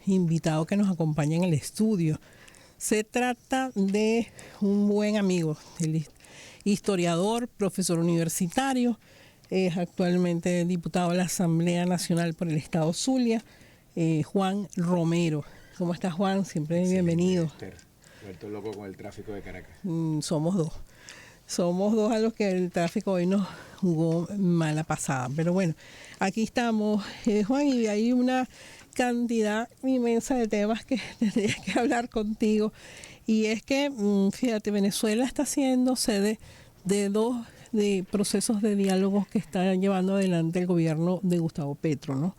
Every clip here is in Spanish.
invitado que nos acompaña en el estudio. Se trata de un buen amigo, el historiador, profesor universitario, es actualmente diputado de la Asamblea Nacional por el Estado Zulia, Juan Romero. ¿Cómo estás, Juan? Siempre bienvenido. Esther, vuelto loco con el tráfico de Caracas. Somos dos. Somos dos a los que el tráfico hoy nos jugó mala pasada. Pero bueno, aquí estamos, Juan, y hay una cantidad inmensa de temas que tendría que hablar contigo. Y es que, fíjate, Venezuela está siendo sede de dos procesos de diálogos que está llevando adelante el gobierno de Gustavo Petro, ¿no?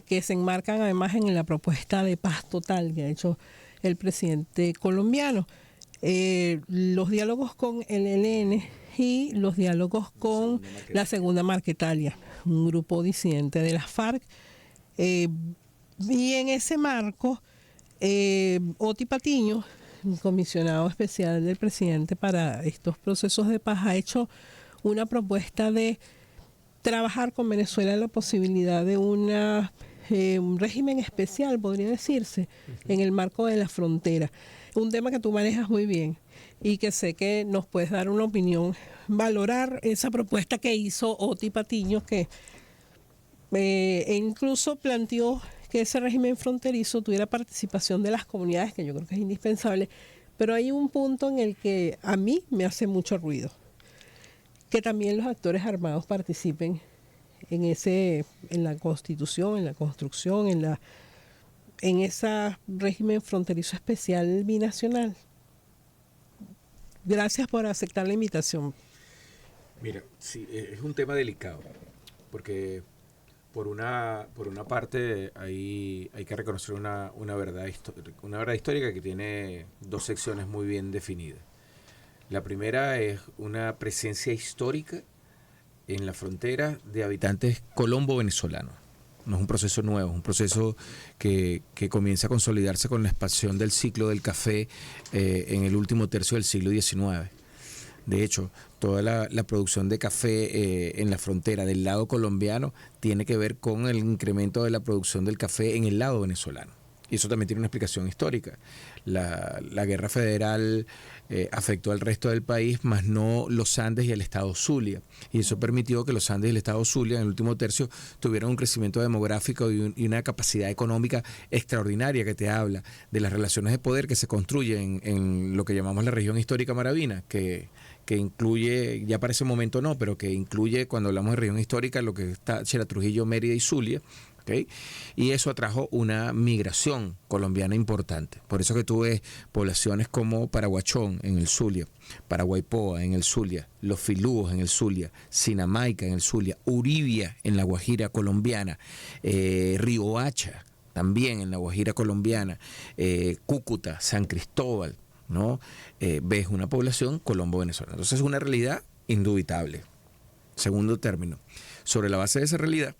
Que se enmarcan además en la propuesta de paz total que ha hecho el presidente colombiano. Los diálogos con el ELN y los diálogos con la Segunda Marquetalia, un grupo disidente de las FARC. Y en ese marco, Oti Patiño, comisionado especial del presidente para estos procesos de paz, ha hecho una propuesta de trabajar con Venezuela la posibilidad de un régimen especial, podría decirse, en el marco de la frontera. Un tema que tú manejas muy bien y que sé que nos puedes dar una opinión, valorar esa propuesta que hizo Oti Patiño, que incluso planteó que ese régimen fronterizo tuviera participación de las comunidades, que yo creo que es indispensable, pero hay un punto en el que a mí me hace mucho ruido, que también los actores armados participen en la constitución, en la construcción, en ese régimen fronterizo especial binacional. Gracias por aceptar la invitación. Mira, sí, es un tema delicado, porque por una parte hay que reconocer una verdad histórica que tiene dos secciones muy bien definidas. La primera es una presencia histórica en la frontera de habitantes colombo-venezolanos. No es un proceso nuevo, es un proceso que comienza a consolidarse con la expansión del ciclo del café en el último tercio del siglo XIX. De hecho, toda la producción de café en la frontera del lado colombiano tiene que ver con el incremento de la producción del café en el lado venezolano. Y eso también tiene una explicación histórica. La guerra federal afectó al resto del país, más no los Andes y el estado Zulia. Y eso permitió que los Andes y el estado Zulia en el último tercio tuvieran un crecimiento demográfico y una capacidad económica extraordinaria que te habla de las relaciones de poder que se construyen en lo que llamamos la región histórica maravina, que incluye, ya para ese momento no, pero que incluye, cuando hablamos de región histórica, lo que está Chera, Trujillo, Mérida y Zulia. ¿Okay? Y eso atrajo una migración colombiana importante. Por eso que tú ves poblaciones como Paraguachón en el Zulia, Paraguaypoa en el Zulia, Los Filúos en el Zulia, Sinamaica en el Zulia, Uribia en la Guajira colombiana, Riohacha también en la Guajira colombiana, Cúcuta, San Cristóbal, ¿no? Ves una población colombo-venezolana. Entonces es una realidad indubitable. Segundo término, sobre la base de esa realidad,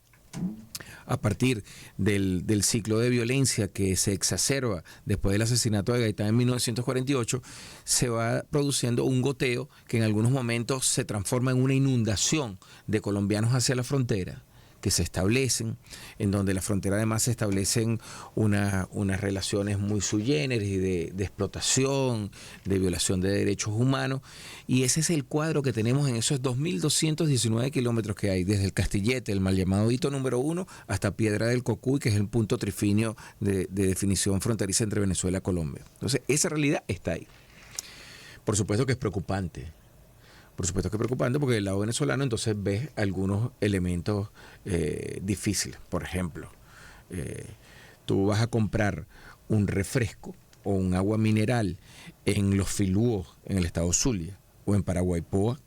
a partir del ciclo de violencia que se exacerba después del asesinato de Gaitán en 1948, se va produciendo un goteo que en algunos momentos se transforma en una inundación de colombianos hacia la frontera, que se establecen, en donde la frontera además se establecen unas relaciones muy sui generis de explotación, de violación de derechos humanos, y ese es el cuadro que tenemos en esos 2.219 kilómetros que hay, desde el Castillete, el mal llamado hito número 1, hasta Piedra del Cocuy, que es el punto trifinio de definición fronteriza entre Venezuela y Colombia. Entonces, esa realidad está ahí. Por supuesto que es preocupante. Por supuesto que es preocupante, porque del lado venezolano entonces ves algunos elementos difíciles. Por ejemplo, tú vas a comprar un refresco o un agua mineral en Los Filúos, en el estado Zulia, o en Paraguaypoa,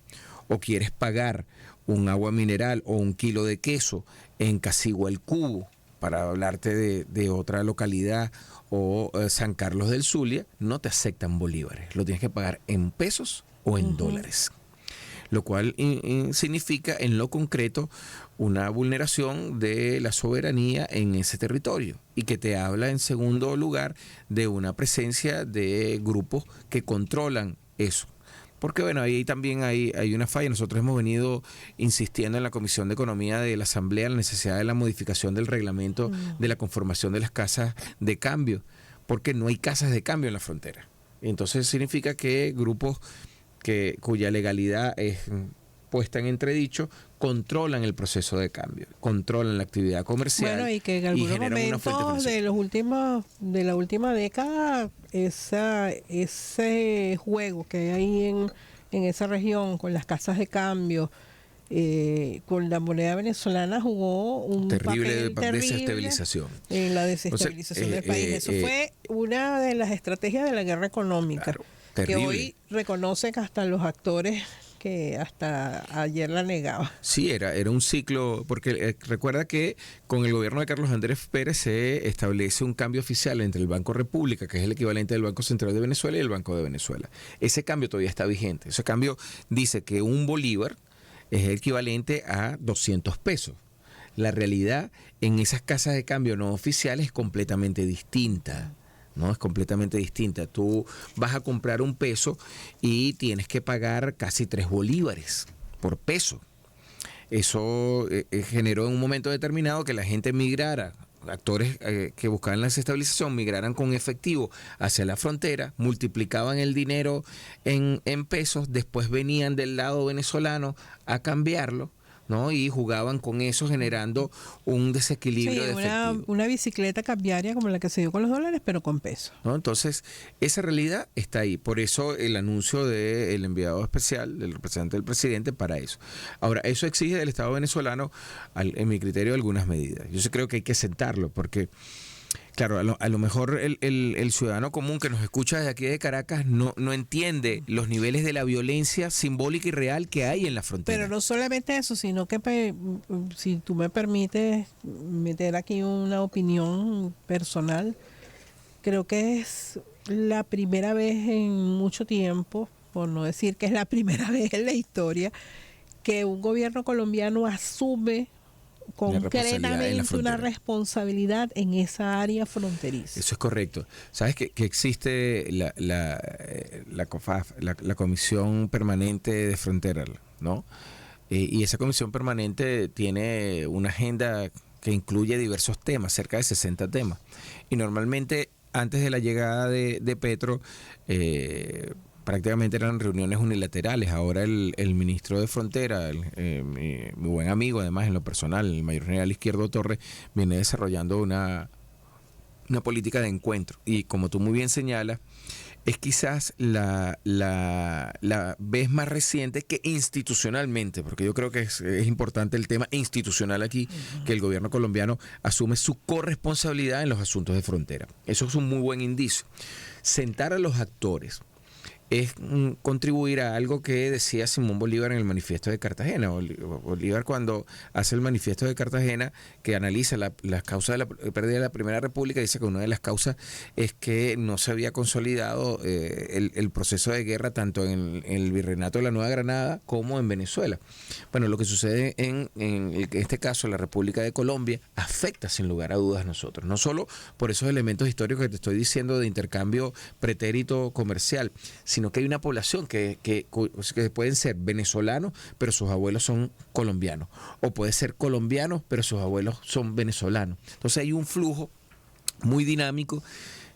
o quieres pagar un agua mineral o un kilo de queso en Casigualcubo, para hablarte de otra localidad, o San Carlos del Zulia, no te aceptan bolívares. Lo tienes que pagar en pesos o en dólares. Lo cual significa en lo concreto una vulneración de la soberanía en ese territorio, y que te habla en segundo lugar de una presencia de grupos que controlan eso. Porque bueno, ahí también hay una falla. Nosotros hemos venido insistiendo en la Comisión de Economía de la Asamblea la necesidad de la modificación del reglamento de la conformación de las casas de cambio, porque no hay casas de cambio en la frontera. Entonces significa que grupos cuya legalidad es puesta en entredicho controlan el proceso de cambio, controlan la actividad comercial. Bueno, y que en algunos momentos de la última década ese juego que hay en esa región con las casas de cambio, con la moneda venezolana, jugó un terrible papel terrible desestabilización. En la desestabilización del país. Eso fue una de las estrategias de la guerra económica, claro, terrible, que hoy reconocen hasta los actores que hasta ayer la negaba. Sí, era un ciclo, porque recuerda que con el gobierno de Carlos Andrés Pérez se establece un cambio oficial entre el Banco República, que es el equivalente del Banco Central de Venezuela, y el Banco de Venezuela. Ese cambio todavía está vigente. Ese cambio dice que un bolívar es equivalente a 200 pesos. La realidad en esas casas de cambio no oficiales es completamente distinta. ¿No? Es completamente distinta. Tú vas a comprar un peso y tienes que pagar casi 3 bolívares por peso. Eso generó en un momento determinado que la gente migrara, actores que buscaban la desestabilización, migraran con efectivo hacia la frontera, multiplicaban el dinero en pesos, después venían del lado venezolano a cambiarlo, ¿no? Y jugaban con eso, generando un desequilibrio de efectivo. Una bicicleta cambiaria como la que se dio con los dólares, pero con pesos. ¿No? Entonces, esa realidad está ahí. Por eso el anuncio del enviado especial, del representante del presidente, para eso. Ahora, eso exige del Estado venezolano, en mi criterio, algunas medidas. Yo sí creo que hay que sentarlo, porque claro, a lo mejor el ciudadano común que nos escucha desde aquí de Caracas no entiende los niveles de la violencia simbólica y real que hay en la frontera. Pero no solamente eso, sino que si tú me permites meter aquí una opinión personal, creo que es la primera vez en mucho tiempo, por no decir que es la primera vez en la historia, que un gobierno colombiano asume concretamente una responsabilidad en esa área fronteriza. Eso es correcto. Sabes que existe la COFAF, la Comisión Permanente de Frontera, ¿no? Y esa comisión permanente tiene una agenda que incluye diversos temas, cerca de 60 temas. Y normalmente, antes de la llegada de Petro, prácticamente eran reuniones unilaterales. Ahora el ministro de Frontera, mi buen amigo además en lo personal, el mayor general Izquierdo Torres, viene desarrollando una política de encuentro. Y como tú muy bien señalas, es quizás la vez más reciente que institucionalmente, porque yo creo que es importante el tema institucional aquí, que el gobierno colombiano asume su corresponsabilidad en los asuntos de frontera. Eso es un muy buen indicio. Sentar a los actores es contribuir a algo que decía Simón Bolívar en el Manifiesto de Cartagena. Bolívar, cuando hace el Manifiesto de Cartagena, que analiza las causas de la pérdida de la Primera República, dice que una de las causas es que no se había consolidado el proceso de guerra tanto en el Virreinato de la Nueva Granada como en Venezuela. Bueno, lo que sucede en este caso, la República de Colombia, afecta sin lugar a dudas a nosotros. No solo por esos elementos históricos que te estoy diciendo de intercambio pretérito comercial, sino que hay una población que pueden ser venezolanos, pero sus abuelos son colombianos, o puede ser colombianos, pero sus abuelos son venezolanos. Entonces hay un flujo muy dinámico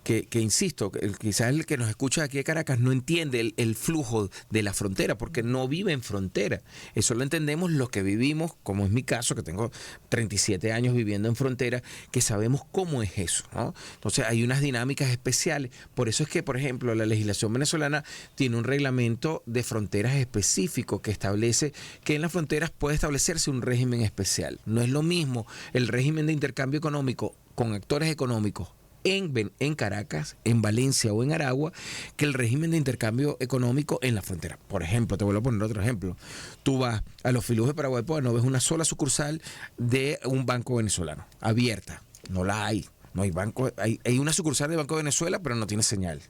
que insisto, quizás el que nos escucha aquí de Caracas no entiende el flujo de la frontera, porque no vive en frontera. Eso lo entendemos los que vivimos, como es mi caso, que tengo 37 años viviendo en frontera, que sabemos cómo es eso, ¿no? Entonces hay unas dinámicas especiales. Por eso es que, por ejemplo, la legislación venezolana tiene un reglamento de fronteras específico que establece que en las fronteras puede establecerse un régimen especial. No es lo mismo el régimen de intercambio económico con actores económicos en Caracas, en Valencia o en Aragua, que el régimen de intercambio económico en la frontera. Por ejemplo, te vuelvo a poner otro ejemplo. Tú vas a Los Filús de Paraguay, pues no ves una sola sucursal de un banco venezolano abierta. No la hay. No hay banco. Hay una sucursal de Banco de Venezuela, pero no tiene señal.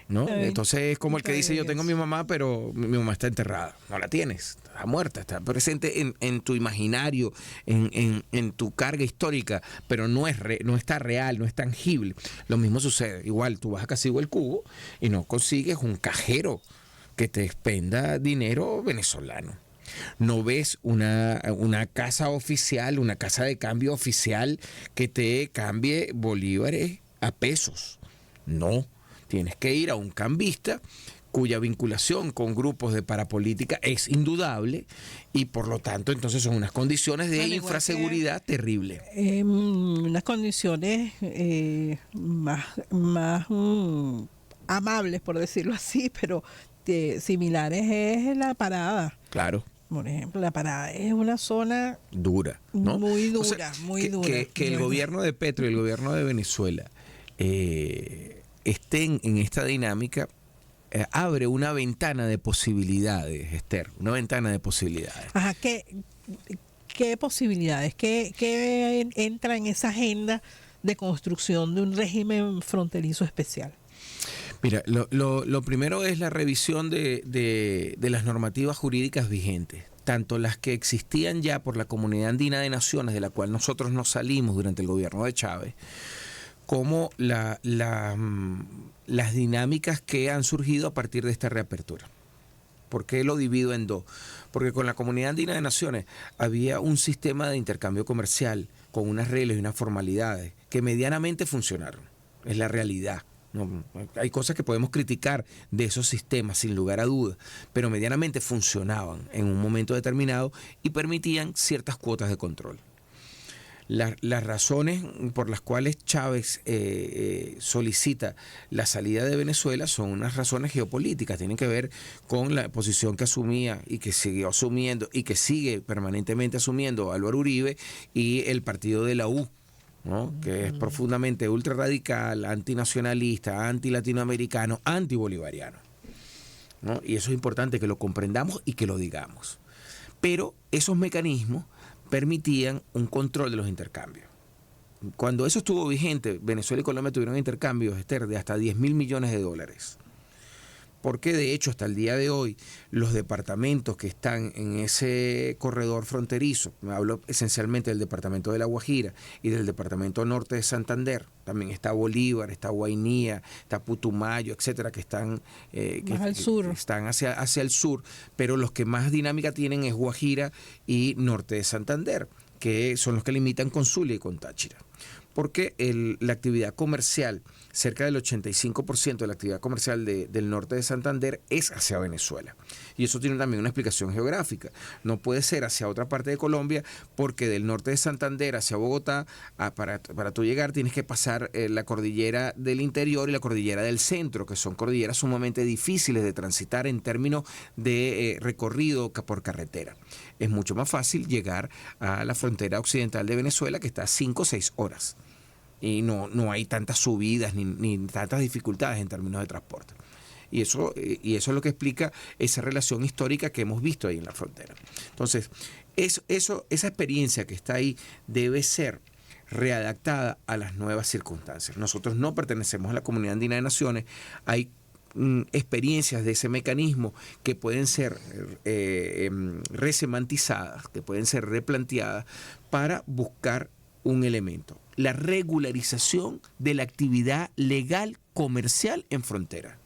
¿No? Entonces es como el que dice: yo tengo a mi mamá, pero mi mamá está enterrada. No la tienes, está muerta, está presente en tu imaginario, en tu carga histórica, pero no está real, no es tangible. Lo mismo sucede. Igual tú vas a Casigo El Cubo y no consigues un cajero que te expenda dinero venezolano. No ves una casa oficial, una casa de cambio oficial que te cambie bolívares a pesos. No, tienes que ir a un cambista cuya vinculación con grupos de parapolítica es indudable y por lo tanto entonces son unas condiciones de infraseguridad terribles. Unas condiciones más amables, por decirlo así, pero similares es la Parada. Claro. Por ejemplo, la Parada es una zona dura, ¿no? Muy dura, o sea, muy dura. Que el gobierno de Petro y el gobierno de Venezuela estén en esta dinámica abre una ventana de posibilidades, Esther, una ventana de posibilidades. Ajá, ¿qué posibilidades? ¿Qué entra en esa agenda de construcción de un régimen fronterizo especial? Mira, lo primero es la revisión de las normativas jurídicas vigentes, tanto las que existían ya por la Comunidad Andina de Naciones, de la cual nosotros nos salimos durante el gobierno de Chávez, como las dinámicas que han surgido a partir de esta reapertura. ¿Por qué lo divido en dos? Porque con la Comunidad Andina de Naciones había un sistema de intercambio comercial con unas reglas y unas formalidades que medianamente funcionaron. Es la realidad. No, hay cosas que podemos criticar de esos sistemas sin lugar a dudas, pero medianamente funcionaban en un momento determinado y permitían ciertas cuotas de control. Las razones por las cuales Chávez solicita la salida de Venezuela son unas razones geopolíticas, tienen que ver con la posición que asumía y que siguió asumiendo y que sigue permanentemente asumiendo Álvaro Uribe y el partido de la U, ¿no? Que es profundamente ultrarradical, antinacionalista, antilatinoamericano, antibolivariano, ¿no? Y eso es importante que lo comprendamos y que lo digamos. Pero esos mecanismos permitían un control de los intercambios. Cuando eso estuvo vigente, Venezuela y Colombia tuvieron intercambios, Esther, de hasta 10.000 millones de dólares. Porque de hecho hasta el día de hoy los departamentos que están en ese corredor fronterizo, me hablo esencialmente del departamento de La Guajira y del departamento norte de Santander, también está Bolívar, está Guainía, está Putumayo, etcétera, que están más al sur. Que están hacia el sur, pero los que más dinámica tienen es Guajira y norte de Santander, que son los que limitan con Zulia y con Táchira. Porque la actividad comercial, cerca del 85% de la actividad comercial del norte de Santander es hacia Venezuela. Y eso tiene también una explicación geográfica. No puede ser hacia otra parte de Colombia porque del norte de Santander hacia Bogotá, para tú llegar tienes que pasar la cordillera del interior y la cordillera del centro, que son cordilleras sumamente difíciles de transitar en términos de recorrido por carretera. Es mucho más fácil llegar a la frontera occidental de Venezuela, que está a 5 o 6 horas. Y no hay tantas subidas ni tantas dificultades en términos de transporte. Y eso es lo que explica esa relación histórica que hemos visto ahí en la frontera. Entonces, esa experiencia que está ahí debe ser readaptada a las nuevas circunstancias. Nosotros no pertenecemos a la Comunidad Andina de Naciones. Hay experiencias de ese mecanismo que pueden ser resemantizadas, que pueden ser replanteadas para buscar un elemento: la regularización de la actividad legal comercial en frontera.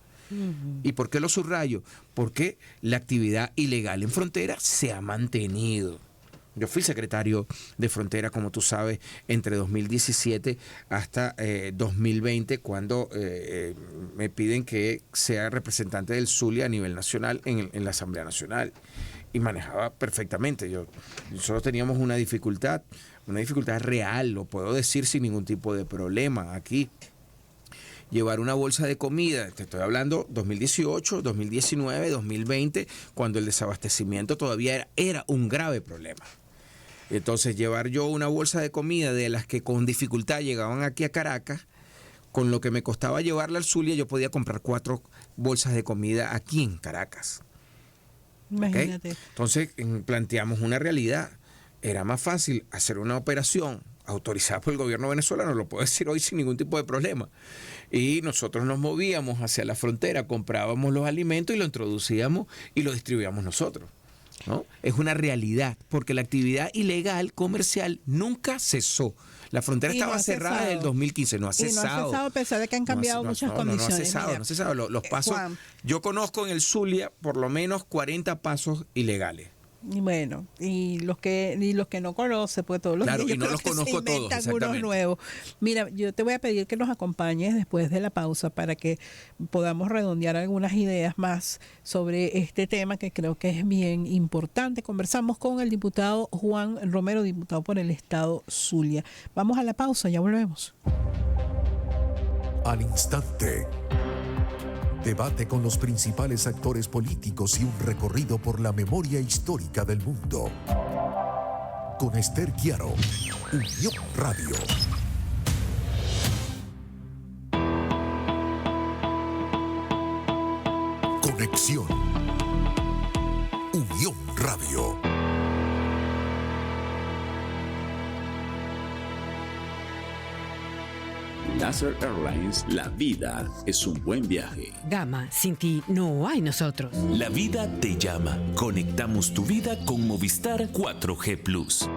¿Y por qué lo subrayo? Porque la actividad ilegal en frontera se ha mantenido. Yo fui secretario de Frontera, como tú sabes, entre 2017 hasta 2020, cuando me piden que sea representante del Zulia a nivel nacional en la Asamblea Nacional. Y manejaba perfectamente. Nosotros teníamos una dificultad real, lo puedo decir sin ningún tipo de problema aquí. Llevar una bolsa de comida, te estoy hablando 2018, 2019, 2020, cuando el desabastecimiento todavía era un grave problema. Entonces, llevar yo una bolsa de comida de las que con dificultad llegaban aquí a Caracas, con lo que me costaba llevarla al Zulia, yo podía comprar 4 bolsas de comida aquí en Caracas. Imagínate. ¿Okay? Entonces, planteamos una realidad. Era más fácil hacer una operación autorizada por el gobierno venezolano, lo puedo decir hoy sin ningún tipo de problema. Y nosotros nos movíamos hacia la frontera, comprábamos los alimentos y lo introducíamos y lo distribuíamos nosotros, ¿no? Es una realidad, porque la actividad ilegal comercial nunca cesó. La frontera Y no estaba ha cerrada desde el cesado. 2015, no ha Y no cesado. ha cesado a pesar de que han cambiado muchas condiciones. No ha cesado, Mira, no ha cesado. Los pasos, Juan. yo conozco en el Zulia por lo menos 40 pasos ilegales. Y bueno, y los que no conocen, pues todos los Claro, días y no creo los que se conozco todos, inventan unos exactamente. nuevos. Mira, yo te voy a pedir que nos acompañes después de la pausa para que podamos redondear algunas ideas más sobre este tema que creo que es bien importante. Conversamos con el diputado Juan Romero, diputado por el estado Zulia. Vamos a la pausa, ya volvemos. Al instante. Debate con los principales actores políticos y un recorrido por la memoria histórica del mundo. Con Esther Chiaro, Unión Radio. Conexión. Unión Radio. LASAR Airlines, la vida es un buen viaje. Gama, sin ti no hay nosotros. La vida te llama. Conectamos tu vida con Movistar 4G Plus.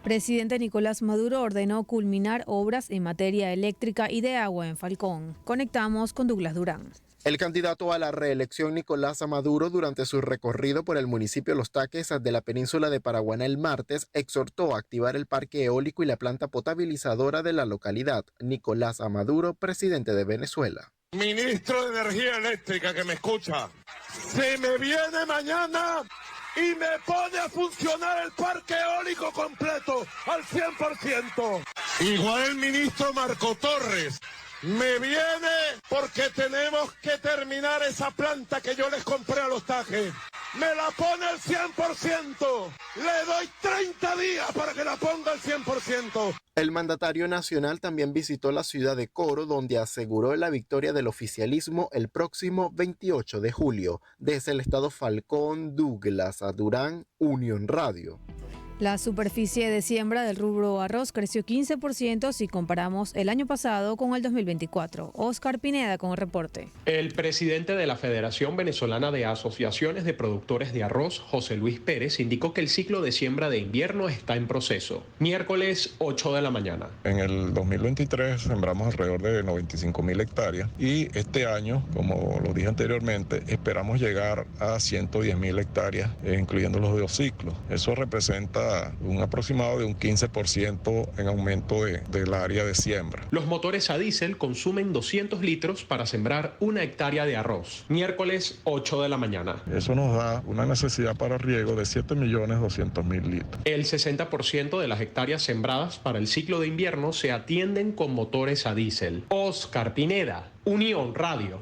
Presidente Nicolás Maduro ordenó culminar obras en materia eléctrica y de agua en Falcón. Conectamos con Douglas Durán. El candidato a la reelección Nicolás Maduro, durante su recorrido por el municipio Los Taques de la península de Paraguaná el martes, exhortó a activar el parque eólico y la planta potabilizadora de la localidad. Nicolás Maduro, presidente de Venezuela. Ministro de Energía Eléctrica que me escucha, se me viene mañana y me pone a funcionar el parque eólico completo al 100%. Igual el ministro Marco Torres. Me viene porque tenemos que terminar esa planta que yo les compré a Los Tajes. Me la pone al 100%. Le doy 30 días para que la ponga al 100%. El mandatario nacional también visitó la ciudad de Coro, donde aseguró la victoria del oficialismo el próximo 28 de julio. Desde el estado Falcón, Douglas Durán, Unión Radio. La superficie de siembra del rubro arroz creció 15% si comparamos el año pasado con el 2024. Oscar Pineda con el reporte. El presidente de la Federación Venezolana de Asociaciones de Productores de Arroz, José Luis Pérez, indicó que el ciclo de siembra de invierno está en proceso. Miércoles 8 de la mañana. En el 2023 sembramos alrededor de 95.000 hectáreas y este año, como lo dije anteriormente, esperamos llegar a 110.000 hectáreas, incluyendo los dos ciclos. Eso representa un aproximado de un 15% en aumento del área de siembra. Los motores a diésel consumen 200 litros para sembrar 1 hectárea de arroz. Miércoles 8 de la mañana. Eso nos da una necesidad para riego de 7.200.000 litros. El 60% de las hectáreas sembradas para el ciclo de invierno se atienden con motores a diésel. Oscar Pineda, Unión Radio.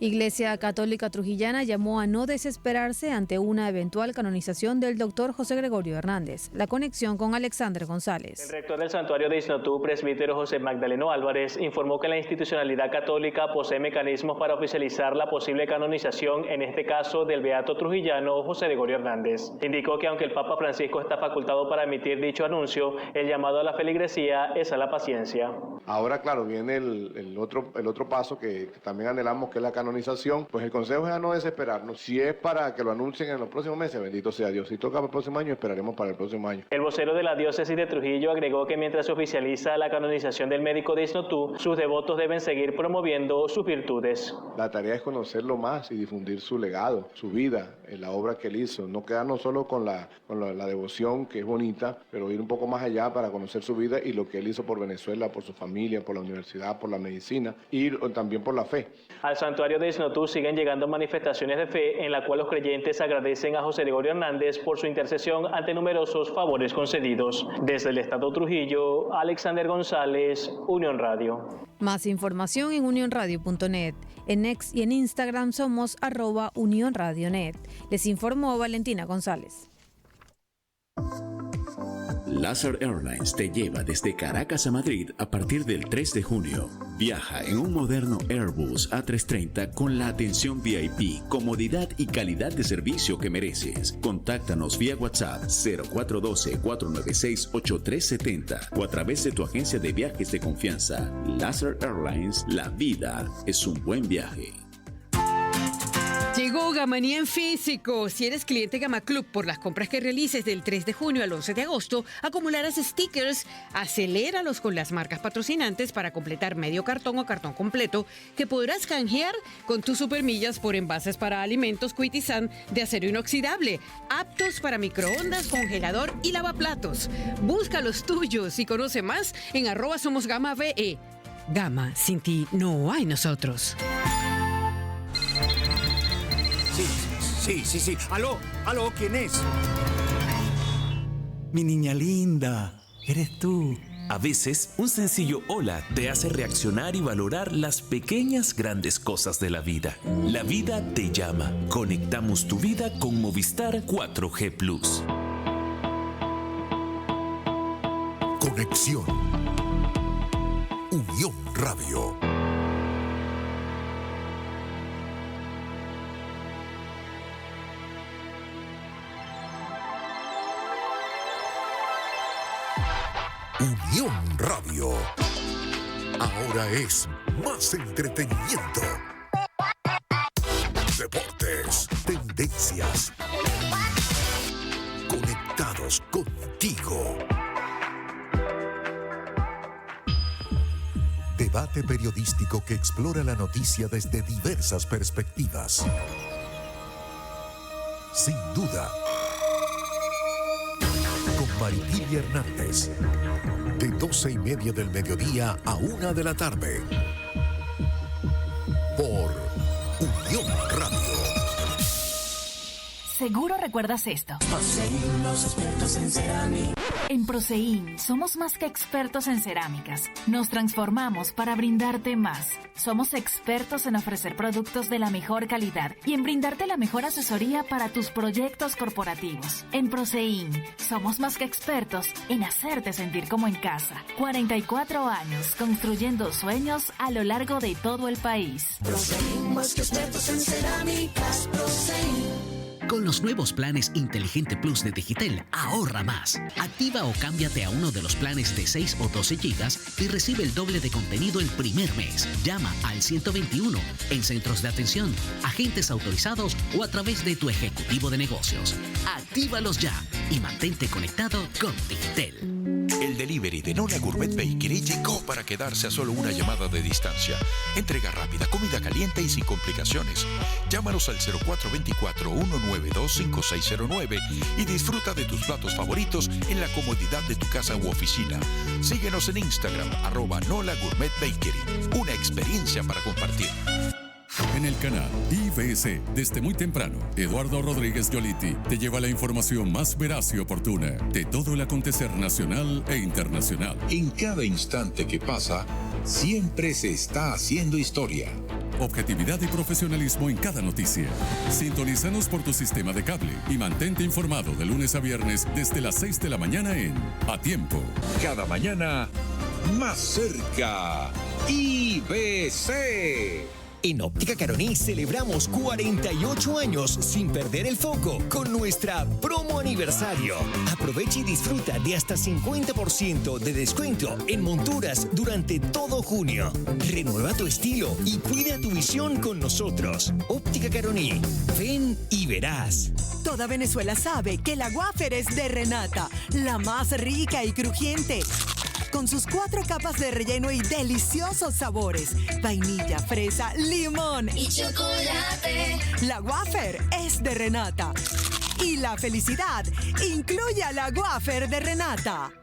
Iglesia Católica Trujillana llamó a no desesperarse ante una eventual canonización del doctor José Gregorio Hernández. La conexión con Alexander González. El rector del santuario de Isnotú, presbítero José Magdaleno Álvarez, informó que la institucionalidad católica posee mecanismos para oficializar la posible canonización, en este caso del beato trujillano José Gregorio Hernández. Indicó que aunque el Papa Francisco está facultado para emitir dicho anuncio, el llamado a la feligresía es a la paciencia. Ahora, claro, viene el otro paso que también anhelamos, que es la canonización. Pues el consejo es a no desesperarnos. Si es para que lo anuncien en los próximos meses, bendito sea Dios. Si toca para el próximo año, esperaremos para el próximo año. El vocero de la diócesis de Trujillo agregó que mientras se oficializa la canonización del médico de Isnotú, sus devotos deben seguir promoviendo sus virtudes. La tarea es conocerlo más y difundir su legado, su vida, la obra que él hizo. No quedarnos solo con la devoción, que es bonita, pero ir un poco más allá para conocer su vida y lo que él hizo por Venezuela, por su familia, por la universidad, por la medicina y también por la fe. Al santuario de Isnotú siguen llegando manifestaciones de fe en la cual los creyentes agradecen a José Gregorio Hernández por su intercesión ante numerosos favores concedidos. Desde el estado Trujillo, Alexander González, Unión Radio. Más información en unionradio.net. En X y en Instagram somos @unionradionet. Les informó Valentina González. LASAR Airlines te lleva desde Caracas a Madrid a partir del 3 de junio. Viaja en un moderno Airbus A330 con la atención VIP, comodidad y calidad de servicio que mereces. Contáctanos vía WhatsApp 0412-496-8370 o a través de tu agencia de viajes de confianza. LASAR Airlines, la vida es un buen viaje. Llegó Gamanía en físico. Si eres cliente Gama Club, por las compras que realices del 3 de junio al 11 de agosto, acumularás stickers. Aceléralos con las marcas patrocinantes para completar medio cartón o cartón completo que podrás canjear con tus supermillas por envases para alimentos Cuitizan de acero inoxidable, aptos para microondas, congelador y lavaplatos. Busca los tuyos y conoce más en @somosGamaVE. Gama, sin ti no hay nosotros. Sí. Aló, ¿quién es? Mi niña linda, eres tú. A veces, un sencillo hola te hace reaccionar y valorar las pequeñas grandes cosas de la vida. La vida te llama. Conectamos tu vida con Movistar 4G Plus. Conexión. Unión Radio. Unión Radio. Ahora es más entretenimiento. Deportes, tendencias. Conectados contigo. Debate periodístico que explora la noticia desde diversas perspectivas. Sin duda. Con Maripilia Hernández. De 12:30 del mediodía a 1 de la tarde. Por Unión Radio. Seguro recuerdas esto. Prosein, los expertos en cerámica. En Prosein somos más que expertos en cerámicas. Nos transformamos para brindarte más. Somos expertos en ofrecer productos de la mejor calidad y en brindarte la mejor asesoría para tus proyectos corporativos. En Prosein somos más que expertos en hacerte sentir como en casa. 44 años construyendo sueños a lo largo de todo el país. Prosein, más que expertos en cerámicas. Prosein. Con los nuevos planes Inteligente Plus de Digitel, ahorra más. Activa o cámbiate a uno de los planes de 6 o 12 gigas y recibe el doble de contenido el primer mes. Llama al 121 en centros de atención, agentes autorizados o a través de tu ejecutivo de negocios. Actívalos ya y mantente conectado con Digitel. El delivery de Nola Gourmet Bakery llegó para quedarse a solo una llamada de distancia. Entrega rápida, comida caliente y sin complicaciones. Llámanos al 0424-192-5609 y disfruta de tus platos favoritos en la comodidad de tu casa u oficina. Síguenos en Instagram, @Nola Gourmet Bakery. Una experiencia para compartir. En el canal IBC, desde muy temprano, Eduardo Rodríguez Giolitti te lleva la información más veraz y oportuna de todo el acontecer nacional e internacional. En cada instante que pasa, siempre se está haciendo historia. Objetividad y profesionalismo en cada noticia. Sintonízanos por tu sistema de cable y mantente informado de lunes a viernes desde las 6 de la mañana en A Tiempo. Cada mañana, más cerca. IBC. En Óptica Caroní celebramos 48 años sin perder el foco con nuestra promo aniversario. Aprovecha y disfruta de hasta 50% de descuento en monturas durante todo junio. Renueva tu estilo y cuida tu visión con nosotros. Óptica Caroní. Ven y verás. Toda Venezuela sabe que la wafer es de Renata, la más rica y crujiente. Con sus 4 capas de relleno y deliciosos sabores. Vainilla, fresa, limón y chocolate. La wafer es de Renata. Y la felicidad incluye a la wafer de Renata.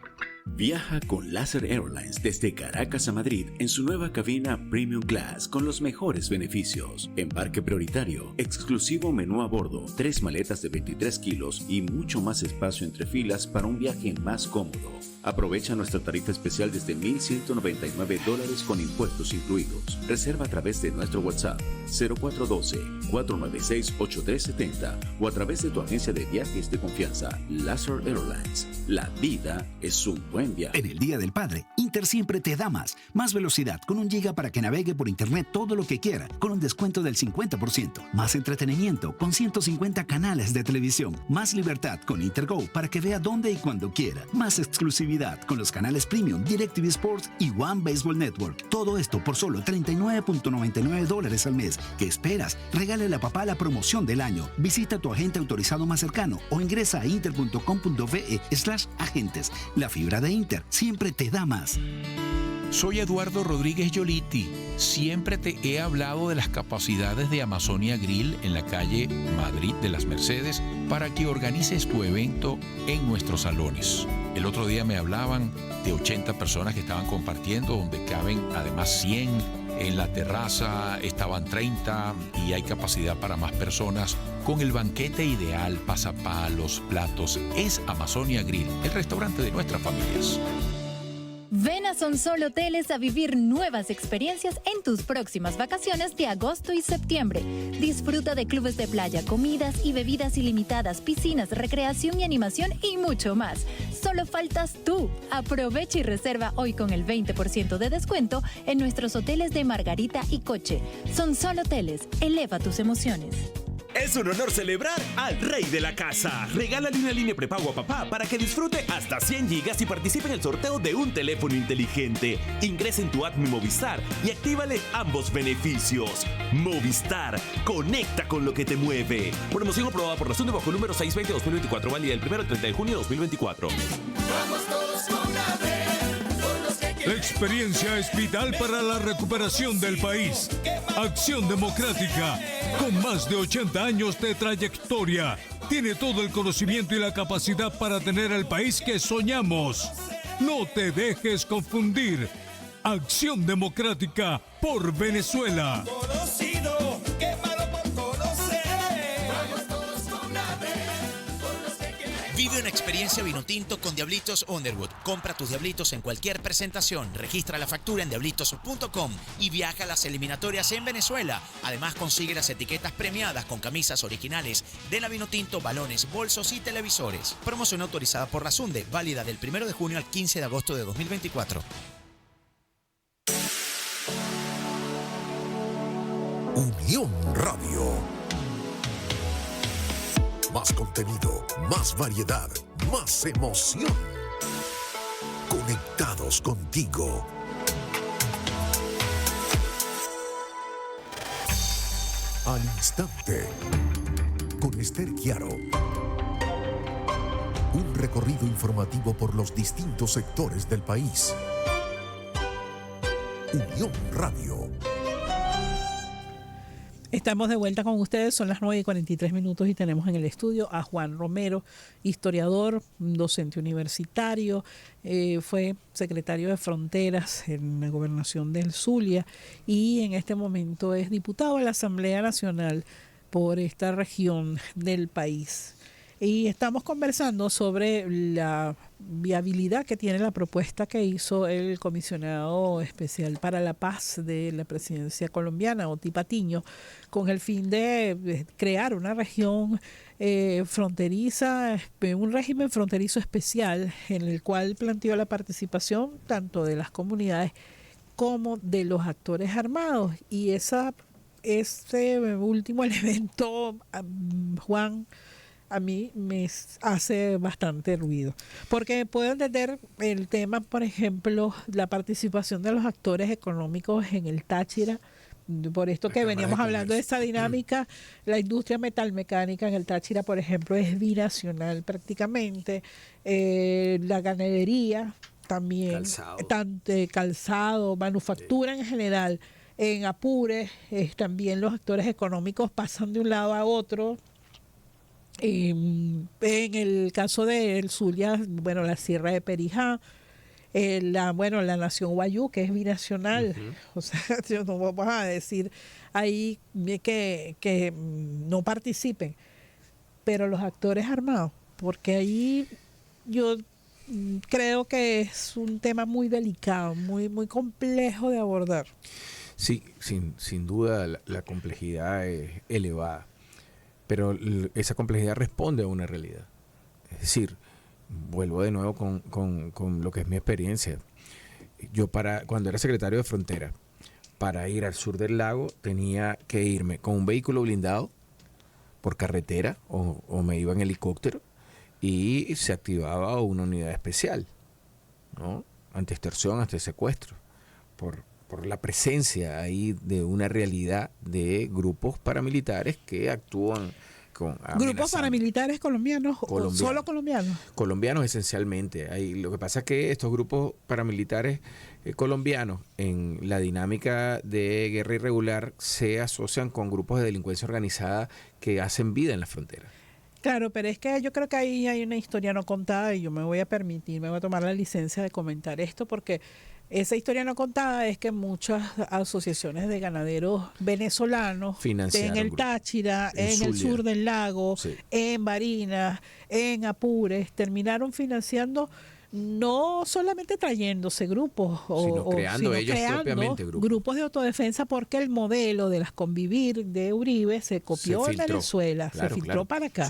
Viaja con Laser Airlines desde Caracas a Madrid en su nueva cabina Premium Class con los mejores beneficios. Embarque prioritario, exclusivo menú a bordo, 3 maletas de 23 kilos y mucho más espacio entre filas para un viaje más cómodo. Aprovecha nuestra tarifa especial desde $1,199 con impuestos incluidos. Reserva a través de nuestro WhatsApp 0412-496-8370 o a través de tu agencia de viajes de confianza, Laser Airlines. La vida es un buen viaje. En el Día del Padre, Inter siempre te da más. Más velocidad con 1 giga para que navegue por internet todo lo que quiera, con un descuento del 50%. Más entretenimiento con 150 canales de televisión. Más libertad con Intergo para que vea dónde y cuando quiera. Más exclusividad velocidad con los canales Premium, DirecTV Sports y One Baseball Network. Todo esto por solo $39.99 al mes. ¿Qué esperas? Regálale a papá la promoción del año. Visita a tu agente autorizado más cercano o ingresa a inter.com.ve/agentes. La fibra de Inter siempre te da más. Soy Eduardo Rodríguez Yoliti. Siempre te he hablado de las capacidades de Amazonia Grill en la calle Madrid de las Mercedes para que organices tu evento en nuestros salones. El otro día me hablaban de 80 personas que estaban compartiendo, donde caben además 100. En la terraza estaban 30 y hay capacidad para más personas. Con el banquete ideal, pasapalos, platos. Es Amazonia Grill, el restaurante de nuestras familias. Ven a Sonsol Hoteles a vivir nuevas experiencias en tus próximas vacaciones de agosto y septiembre. Disfruta de clubes de playa, comidas y bebidas ilimitadas, piscinas, recreación y animación y mucho más. Solo faltas tú. Aprovecha y reserva hoy con el 20% de descuento en nuestros hoteles de Margarita y Coche. Sonsol Hoteles, eleva tus emociones. Es un honor celebrar al rey de la casa. Regálale una línea prepago a papá para que disfrute hasta 100 gigas y participe en el sorteo de un teléfono inteligente. Ingresa en tu app Mi Movistar y actívale ambos beneficios. Movistar, conecta con lo que te mueve. Promoción aprobada por la SUNE bajo número 620-2024, válida del 1 al 30 de junio de 2024. Vamos todos con Experiencia es vital para la recuperación del país. Acción Democrática, con más de 80 años de trayectoria, tiene todo el conocimiento y la capacidad para tener el país que soñamos. No te dejes confundir. Acción Democrática por Venezuela. Conocido, qué malo por conocer. Vamos todos con Vive una experiencia vinotinto con Diablitos Underwood. Compra tus Diablitos en cualquier presentación, registra la factura en diablitos.com y viaja a las eliminatorias en Venezuela. Además consigue las etiquetas premiadas con camisas originales de la Vinotinto, balones, bolsos y televisores. Promoción autorizada por la SUNDE, válida del 1 de junio al 15 de agosto de 2024. Unión Radio. Más contenido, más variedad, más emoción. Conectados contigo. Al instante. Con Esther Chiaro. Un recorrido informativo por los distintos sectores del país. Unión Radio. Estamos de vuelta con ustedes, son las 9:43 y tenemos en el estudio a Juan Romero, historiador, docente universitario, fue secretario de Fronteras en la Gobernación del Zulia y en este momento es diputado a la Asamblea Nacional por esta región del país. Y estamos conversando sobre la viabilidad que tiene la propuesta que hizo el comisionado especial para la paz de la presidencia colombiana, Oti Patiño, con el fin de crear una región fronteriza, un régimen fronterizo especial en el cual planteó la participación tanto de las comunidades como de los actores armados. Y ese último elemento, Juan, a mí me hace bastante ruido, porque puedo entender el tema, por ejemplo, la participación de los actores económicos en el Táchira, por esto que veníamos hablando de esa dinámica. La industria metalmecánica en el Táchira, por ejemplo, es binacional prácticamente, la ganadería también, calzado, manufactura en general, en Apure, también los actores económicos pasan de un lado a otro. En el caso del Zulia, bueno, la Sierra de Perijá, la Nación Wayuu, que es binacional. O sea, no vamos a decir ahí que no participen, pero los actores armados, porque ahí yo creo que es un tema muy delicado, muy, muy complejo de abordar. Sí, sin duda la complejidad es elevada. Pero esa complejidad responde a una realidad. Es decir, vuelvo de nuevo con lo que es mi experiencia. Yo cuando era secretario de Frontera, para ir al sur del lago tenía que irme con un vehículo blindado por carretera o me iba en helicóptero y se activaba una unidad especial. ¿no? Ante extorsión, ante secuestro, por la presencia ahí de una realidad de grupos paramilitares que actúan ¿Grupos paramilitares colombianos o solo colombianos? Colombianos esencialmente. Lo que pasa es que estos grupos paramilitares colombianos en la dinámica de guerra irregular se asocian con grupos de delincuencia organizada que hacen vida en la frontera. Claro, pero es que yo creo que ahí hay una historia no contada y yo me voy a tomar la licencia de comentar esto porque esa historia no contada es que muchas asociaciones de ganaderos venezolanos en el Táchira, en el sur del lago, en Barinas, en Apures, terminaron financiando, no solamente trayéndose grupos, sino creando propiamente grupos de autodefensa, porque el modelo de las Convivir de Uribe se copió en Venezuela, se filtró para acá.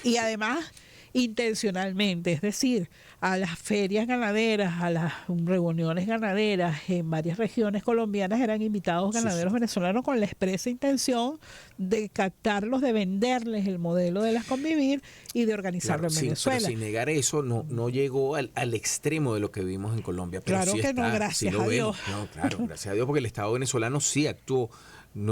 Y además intencionalmente, es decir, a las ferias ganaderas, a las reuniones ganaderas en varias regiones colombianas eran invitados ganaderos venezolanos con la expresa intención de captarlos, de venderles el modelo de las Convivir y de organizarlo en Venezuela. Pero sin negar eso, no llegó al extremo de lo que vimos en Colombia. Pero claro que no, gracias a Dios. No, claro, gracias a Dios, porque el Estado venezolano sí actuó.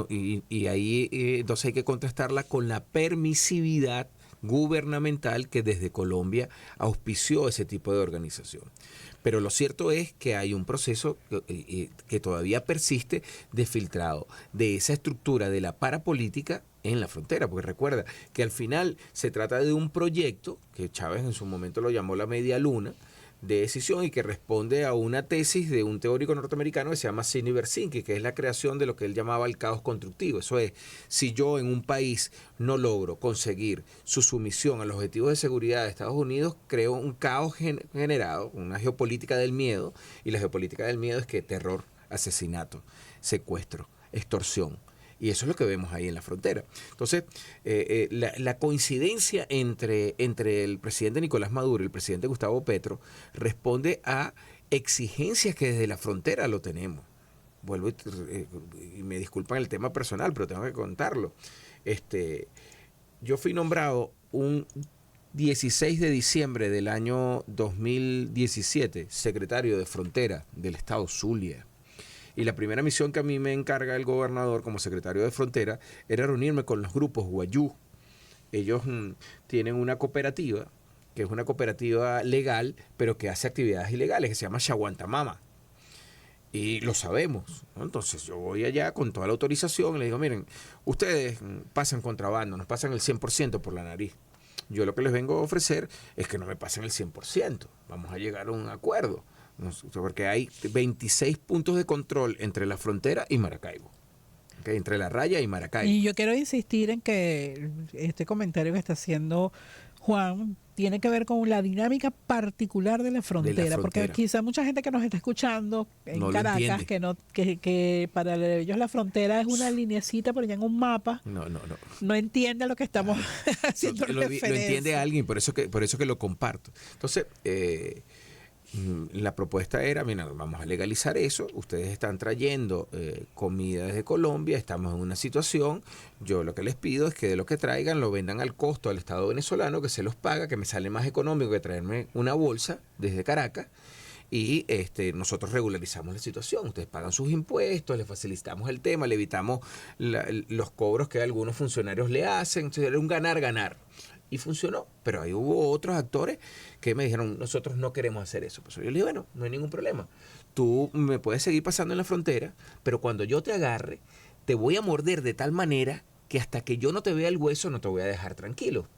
Y ahí entonces hay que contrastarla con la permisividad gubernamental que desde Colombia auspició ese tipo de organización. Pero lo cierto es que hay un proceso que todavía persiste de filtrado de esa estructura de la parapolítica en la frontera, porque recuerda que al final se trata de un proyecto que Chávez en su momento lo llamó la media luna de decisión y que responde a una tesis de un teórico norteamericano que se llama Sidney Bersinski, que es la creación de lo que él llamaba el caos constructivo. Eso es, si yo en un país no logro conseguir su sumisión a los objetivos de seguridad de Estados Unidos, creo un caos generado, una geopolítica del miedo, y la geopolítica del miedo es que terror, asesinato, secuestro, extorsión. Y eso es lo que vemos ahí en la frontera. Entonces, la coincidencia entre el presidente Nicolás Maduro y el presidente Gustavo Petro responde a exigencias que desde la frontera lo tenemos. Vuelvo y me disculpan el tema personal, pero tengo que contarlo. Yo fui nombrado un 16 de diciembre del año 2017 secretario de Frontera del estado Zulia. Y la primera misión que a mí me encarga el gobernador como secretario de Frontera era reunirme con los grupos Guayú. Ellos tienen una cooperativa, que es una cooperativa legal, pero que hace actividades ilegales, que se llama Chaguantamama. Y lo sabemos, ¿no? Entonces yo voy allá con toda la autorización y le digo, miren, ustedes pasan contrabando, nos pasan el 100% por la nariz. Yo lo que les vengo a ofrecer es que no me pasen el 100%. Vamos a llegar a un acuerdo. Porque hay 26 puntos de control entre la frontera y Maracaibo. ¿Okay? Entre La Raya y Maracaibo. Y yo quiero insistir en que este comentario que está haciendo Juan tiene que ver con la dinámica particular de la frontera. Porque quizá mucha gente que nos está escuchando en Caracas, que para ellos la frontera es una lineecita por allá en un mapa, no entiende lo que estamos haciendo referencia. Lo entiende alguien, por eso que lo comparto. Entonces, la propuesta era, mira, vamos a legalizar eso, ustedes están trayendo comida desde Colombia, estamos en una situación, yo lo que les pido es que de lo que traigan lo vendan al costo al Estado venezolano, que se los paga, que me sale más económico que traerme una bolsa desde Caracas, y nosotros regularizamos la situación, ustedes pagan sus impuestos, les facilitamos el tema, le evitamos los cobros que algunos funcionarios le hacen, entonces era un ganar-ganar. Y funcionó, pero ahí hubo otros actores que me dijeron, nosotros no queremos hacer eso. Pues yo le dije, bueno, no hay ningún problema. Tú me puedes seguir pasando en la frontera, pero cuando yo te agarre, te voy a morder de tal manera que hasta que yo no te vea el hueso no te voy a dejar tranquilo.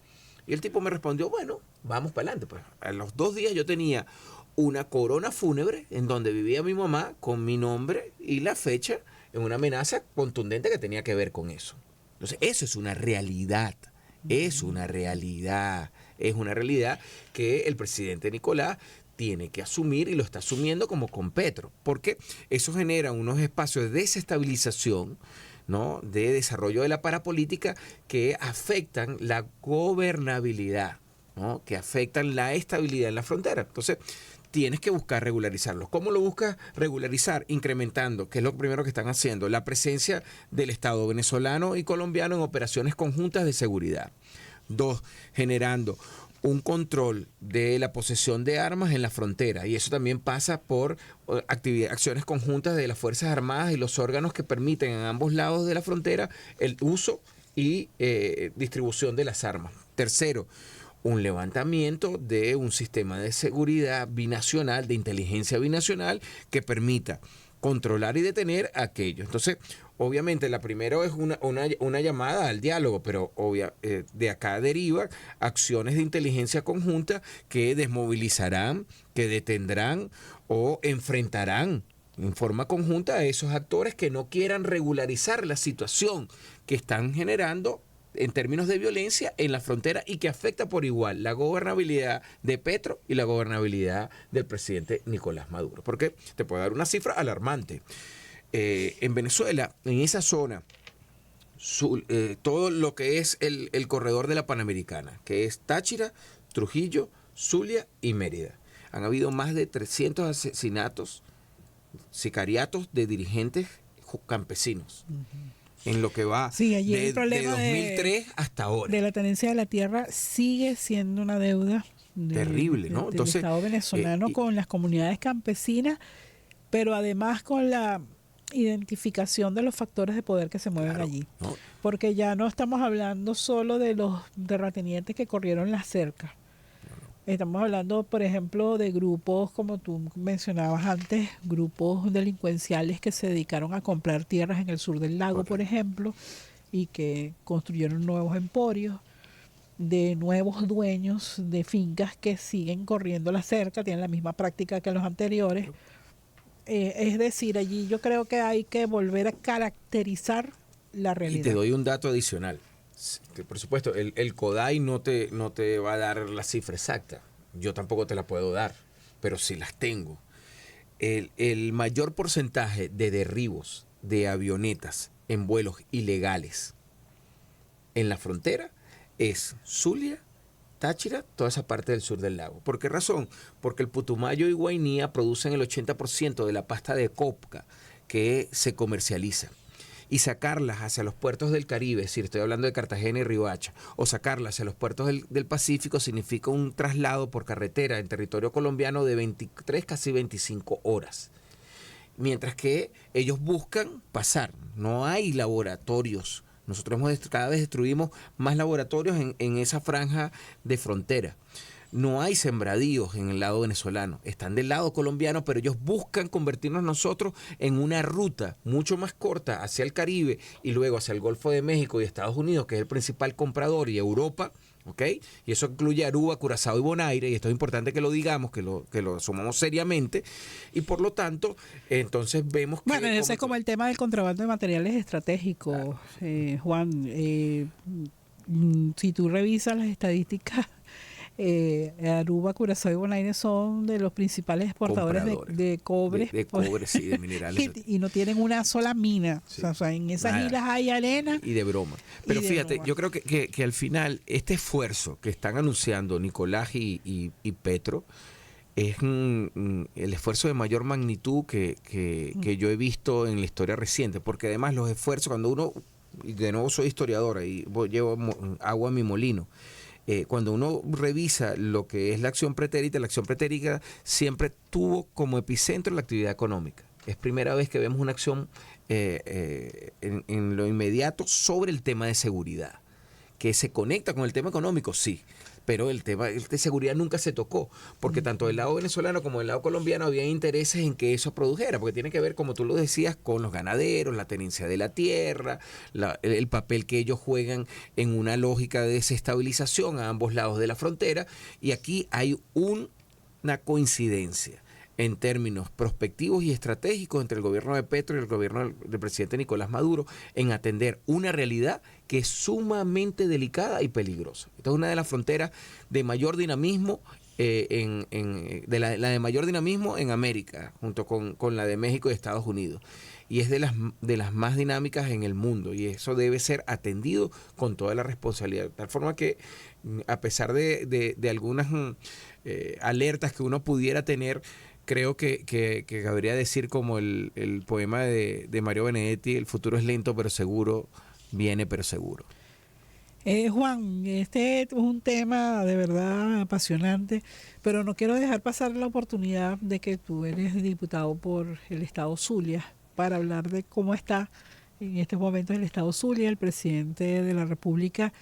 Y el tipo me respondió, bueno, vamos para adelante. Pues a los 2 días yo tenía una corona fúnebre en donde vivía mi mamá con mi nombre y la fecha en una amenaza contundente que tenía que ver con eso. Entonces, eso es una realidad. Es una realidad que el presidente Nicolás tiene que asumir y lo está asumiendo como con Petro, porque eso genera unos espacios de desestabilización, ¿no? De desarrollo de la parapolítica que afectan la gobernabilidad, ¿no? Que afectan la estabilidad en la frontera. Entonces, tienes que buscar regularizarlos. ¿Cómo lo buscas regularizar? Incrementando, que es lo primero que están haciendo, la presencia del Estado venezolano y colombiano en operaciones conjuntas de seguridad. 2, generando un control de la posesión de armas en la frontera, y eso también pasa por acciones conjuntas de las Fuerzas Armadas y los órganos que permiten en ambos lados de la frontera el uso y distribución de las armas. Tercero, un levantamiento de un sistema de seguridad binacional, de inteligencia binacional, que permita controlar y detener aquello. Entonces, obviamente, la primera es una llamada al diálogo, pero de acá deriva acciones de inteligencia conjunta que desmovilizarán, que detendrán o enfrentarán en forma conjunta a esos actores que no quieran regularizar la situación que están generando en términos de violencia en la frontera y que afecta por igual la gobernabilidad de Petro y la gobernabilidad del presidente Nicolás Maduro. Porque te puedo dar una cifra alarmante. En Venezuela, en esa zona, todo lo que es el corredor de la Panamericana, que es Táchira, Trujillo, Zulia y Mérida, han habido más de 300 asesinatos, sicariatos de dirigentes campesinos. En lo que va de 2003 hasta ahora. De la tenencia de la tierra sigue siendo una deuda terrible, ¿no? Entonces, del Estado venezolano con las comunidades campesinas, pero además con la identificación de los factores de poder que se mueven allí. ¿No? Porque ya no estamos hablando solo de los terratenientes que corrieron la cerca. Estamos hablando, por ejemplo, de grupos, como tú mencionabas antes, grupos delincuenciales que se dedicaron a comprar tierras en el sur del lago, por ejemplo, y que construyeron nuevos emporios, de nuevos dueños de fincas que siguen corriendo la cerca, tienen la misma práctica que los anteriores. Es decir, allí yo creo que hay que volver a caracterizar la realidad. Y te doy un dato adicional. Que por supuesto, el CODAI no te va a dar la cifra exacta. Yo tampoco te la puedo dar, pero sí las tengo. El mayor porcentaje de derribos de avionetas en vuelos ilegales en la frontera es Zulia, Táchira, toda esa parte del sur del lago. ¿Por qué razón? Porque el Putumayo y Guainía producen el 80% de la pasta de coca que se comercializa. Y sacarlas hacia los puertos del Caribe, es decir, estoy hablando de Cartagena y Riohacha, o sacarlas hacia los puertos del Pacífico significa un traslado por carretera en territorio colombiano de 23, casi 25 horas. Mientras que ellos buscan pasar, no hay laboratorios. Nosotros cada vez destruimos más laboratorios en esa franja de frontera. No hay sembradíos en el lado venezolano, están del lado colombiano, pero ellos buscan convertirnos nosotros en una ruta mucho más corta hacia el Caribe y luego hacia el Golfo de México y Estados Unidos, que es el principal comprador, y Europa, ¿ok? Y eso incluye Aruba, Curazao y Bonaire, y esto es importante que lo digamos, que lo asumamos seriamente, y por lo tanto, entonces vemos que... Bueno, ese es como el tema del contrabando de materiales estratégicos, Juan. Si tú revisas las estadísticas... Aruba, Curazao y Bonaire son de los principales exportadores de cobre. De cobre, sí, de minerales. y no tienen una sola mina. Sí. O sea, en esas islas hay arena. Y de broma. Pero fíjate, yo creo que al final este esfuerzo que están anunciando Nicolás y Petro es el esfuerzo de mayor magnitud que yo he visto en la historia reciente. Porque además los esfuerzos, cuando uno, y de nuevo soy historiadora y llevo agua a mi molino, cuando uno revisa lo que es la acción pretérita siempre tuvo como epicentro la actividad económica. Es primera vez que vemos una acción en lo inmediato sobre el tema de seguridad, que se conecta con el tema económico, sí, pero el tema de seguridad nunca se tocó, porque tanto del lado venezolano como del lado colombiano había intereses en que eso produjera, porque tiene que ver, como tú lo decías, con los ganaderos, la tenencia de la tierra, el papel que ellos juegan en una lógica de desestabilización a ambos lados de la frontera, y aquí hay una coincidencia en términos prospectivos y estratégicos entre el gobierno de Petro y el gobierno del presidente Nicolás Maduro en atender una realidad que es sumamente delicada y peligrosa. Esta es una de las fronteras de mayor dinamismo la de mayor dinamismo en América, junto con la de México y Estados Unidos. Y es de las más dinámicas en el mundo, y eso debe ser atendido con toda la responsabilidad. De tal forma que, a pesar de algunas alertas que uno pudiera tener, creo que cabría decir, como el poema de Mario Benedetti, el futuro es lento pero seguro, viene pero seguro. Juan, este es un tema de verdad apasionante, pero no quiero dejar pasar la oportunidad de que tú eres diputado por el estado Zulia para hablar de cómo está en estos momentos el estado Zulia. El presidente de la República,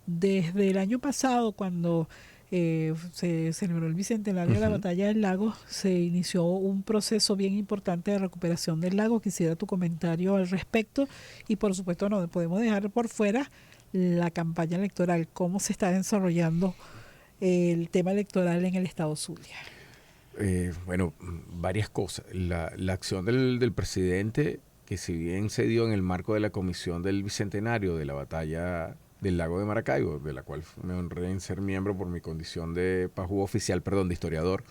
desde el año pasado, cuando se celebró el bicentenario de la batalla del lago, se inició un proceso bien importante de recuperación del lago. Quisiera tu comentario al respecto y por supuesto no podemos dejar por fuera la campaña electoral, cómo se está desarrollando el tema electoral en el estado Zulia. Bueno, varias cosas. La acción del presidente, que si bien se dio en el marco de la comisión del bicentenario de la batalla del lago de Maracaibo, de la cual me honré en ser miembro por mi condición de de historiador,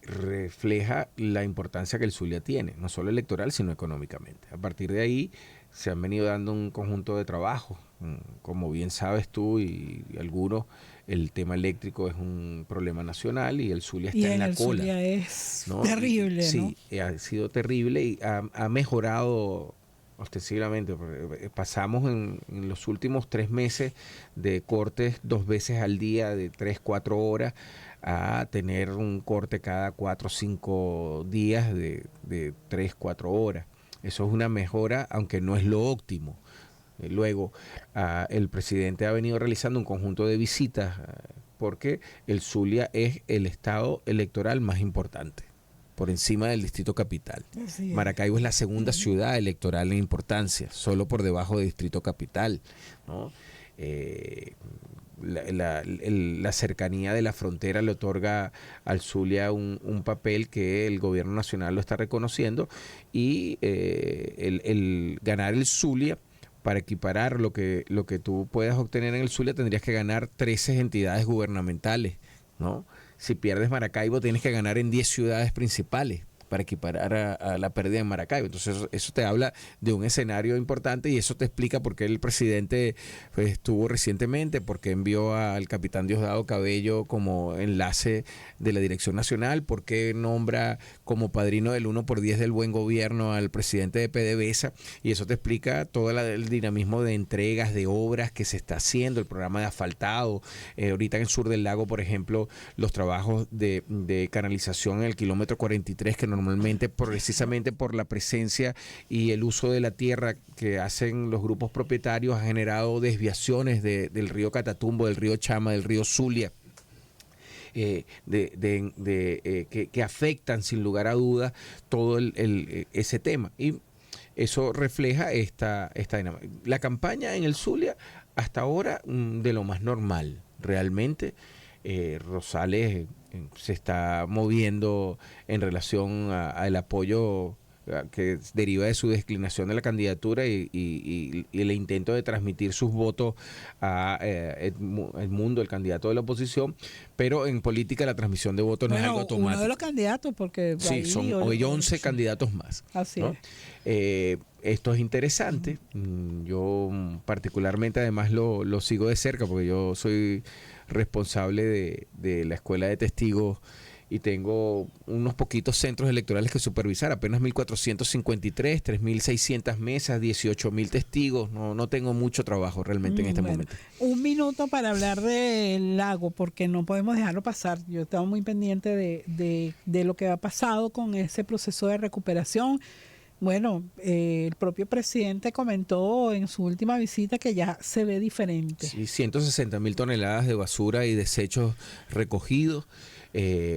refleja la importancia que el Zulia tiene, no solo electoral, sino económicamente. A partir de ahí se han venido dando un conjunto de trabajos. Como bien sabes tú y algunos, el tema eléctrico es un problema nacional y el Zulia está en la cola. Zulia es ¿no? terrible, sí, ¿no? Ha sido terrible y ha mejorado ostensiblemente. Pasamos en los últimos 3 meses de cortes 2 veces al día de 3-4 horas a tener un corte cada 4 o 5 días de 3-4 horas. Eso es una mejora, aunque no es lo óptimo. Luego, el presidente ha venido realizando un conjunto de visitas porque el Zulia es el estado electoral más importante, por encima del Distrito Capital. Maracaibo es la segunda ciudad electoral en importancia, solo por debajo del Distrito Capital, ¿no? La cercanía de la frontera le otorga al Zulia un papel que el gobierno nacional lo está reconociendo y el ganar el Zulia, para equiparar lo que tú puedas obtener en el Zulia, tendrías que ganar 13 entidades gubernamentales, ¿no? Si pierdes Maracaibo, tienes que ganar en 10 ciudades principales para equiparar a la pérdida en Maracaibo. Entonces eso te habla de un escenario importante y eso te explica por qué el presidente estuvo recientemente, por qué envió al capitán Diosdado Cabello como enlace de la Dirección Nacional, por qué nombra como padrino del 1x10 del buen gobierno al presidente de PDVSA, y eso te explica todo el dinamismo de entregas, de obras que se está haciendo, el programa de asfaltado. Ahorita en el sur del lago, por ejemplo, los trabajos de canalización en el kilómetro 43, que normalmente precisamente por la presencia y el uso de la tierra que hacen los grupos propietarios ha generado desviaciones del río Catatumbo, del río Chama, del río Zulia, que afectan sin lugar a dudas todo ese tema. Y eso refleja esta dinámica. La campaña en el Zulia hasta ahora de lo más normal, realmente. Rosales se está moviendo en relación al apoyo que deriva de su declinación de la candidatura y el intento de transmitir sus votos a Edmundo, el candidato de la oposición, pero en política la transmisión de votos no es algo automático. Uno de los candidatos, porque sí, son hoy 11 candidatos más. Así ¿no? Esto es interesante. Yo particularmente además lo sigo de cerca porque yo soy responsable de la Escuela de Testigos y tengo unos poquitos centros electorales que supervisar, apenas 1.453, 3.600 mesas, 18.000 testigos. No tengo mucho trabajo realmente en este momento. Un minuto para hablar del lago, porque no podemos dejarlo pasar. Yo estaba muy pendiente de lo que ha pasado con ese proceso de recuperación. Bueno, el propio presidente comentó en su última visita que ya se ve diferente. Sí, 160.000 toneladas de basura y desechos recogidos.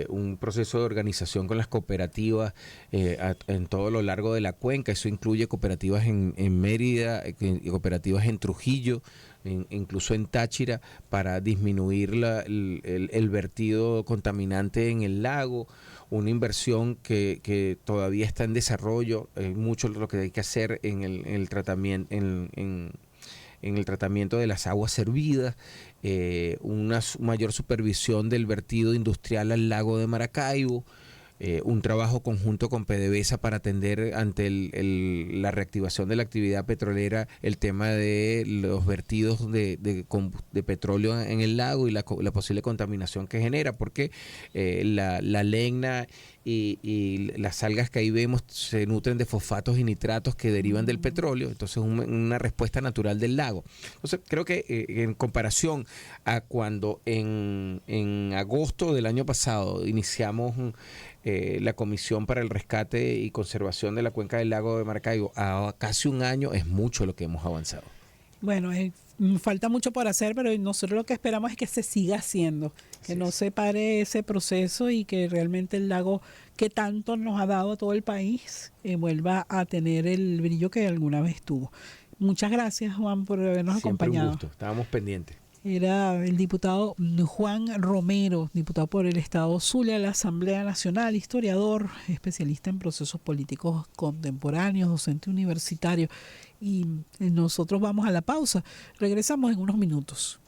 Un proceso de organización con las cooperativas en todo lo largo de la cuenca. Eso incluye cooperativas en Mérida, cooperativas en Trujillo, incluso en Táchira, para disminuir el vertido contaminante en el lago. Una inversión que todavía está en desarrollo. Mucho lo que hay que hacer en el tratamiento, en el tratamiento de las aguas servidas, una mayor supervisión del vertido industrial al lago de Maracaibo, un trabajo conjunto con PDVSA para atender ante la reactivación de la actividad petrolera el tema de los vertidos de petróleo en el lago y la posible contaminación que genera, porque la LEGNA y las algas que ahí vemos se nutren de fosfatos y nitratos que derivan del petróleo, entonces una respuesta natural del lago. Entonces creo que en comparación a cuando en agosto del año pasado iniciamos la Comisión para el Rescate y Conservación de la Cuenca del Lago de Maracaibo, a casi un año es mucho lo que hemos avanzado. Bueno, falta mucho por hacer, pero nosotros lo que esperamos es que se siga haciendo, que no se pare ese proceso y que realmente el lago que tanto nos ha dado a todo el país vuelva a tener el brillo que alguna vez tuvo. Muchas gracias, Juan, por habernos acompañado. Un gusto, estábamos pendientes. Era el diputado Juan Romero, diputado por el Estado Zulia de la Asamblea Nacional, historiador, especialista en procesos políticos contemporáneos, docente universitario. Y nosotros vamos a la pausa. Regresamos en unos minutos.